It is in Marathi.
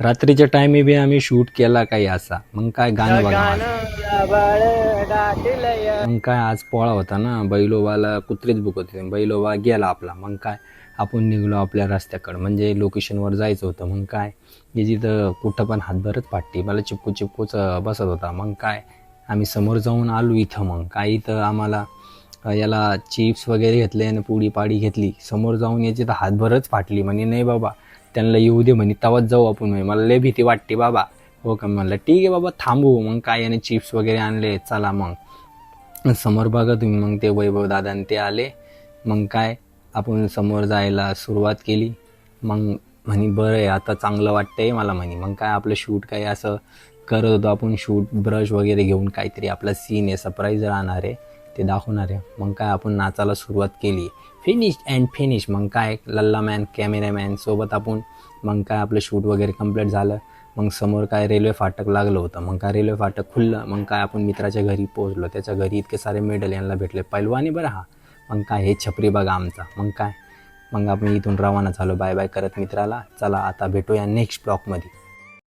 रात्रीच्या टायमी बी आम्ही शूट केला काही असा. मग काय गाणं बघा आज. मग काय आज पोळा होता ना, बैलोबाला कुत्रेच भुकत होते. बैलोबा गेला आपला. मग काय आपण निघलो आपल्या रस्त्याकडं, म्हणजे लोकेशनवर जायचं होतं. मग काय हे जिथं कुठं पण हातभरच पाटती मला चिपकूच बसत होता. मग काय आम्ही समोर जाऊन आलो इथं. मग काय इथं आम्हाला याला चिप्स वगैरे घेतले आणि पुडी पाडी घेतली. समोर जाऊन याची तर हातभरच फाटली. म्हणे नाही बाबा त्यांना येऊ दे म्हणे, तवाच जाऊ आपण. म्हणे मला लय भीती वाटते बाबा. हो का, म्हणलं ठीक आहे बाबा थांबू. मग काय याने चिप्स वगैरे आणले. चला मग समोर बघा तुम्ही. मग ते वैभव दादा ते आले. मग काय आपण समोर जायला सुरुवात केली. मग म्हणे बरं आहे आता चांगलं वाटतंय मला म्हणे. मग काय आपलं शूट काय असं करत होतो आपण. शूट ब्रश वगैरे घेऊन काहीतरी आपला सीन आहे, सरप्राईज राहणार आहे, ते दाखवणार आहे. मग काय आपण नाचायला सुरुवात केली. फिनिश. मग काय लल्लामॅन कॅमेरामॅन सोबत आपण मग काय आपलं शूट वगैरे कंप्लीट झालं. मग समोर काय रेल्वे फाटक लागलं होतं. मग काय रेल्वे फाटक खुललं. मग काय आपण मित्राच्या घरी पोहोचलो. त्याच्या घरी इतके सारे मेडल यांना भेटले, पैलवानी बरं हा. मग काय हे छपरी बघा आमचा. मग आपण इथून रवाना झालो बाय बाय करत मित्राला. चला आता भेटूया नेक्स्ट ब्लॉगमध्ये.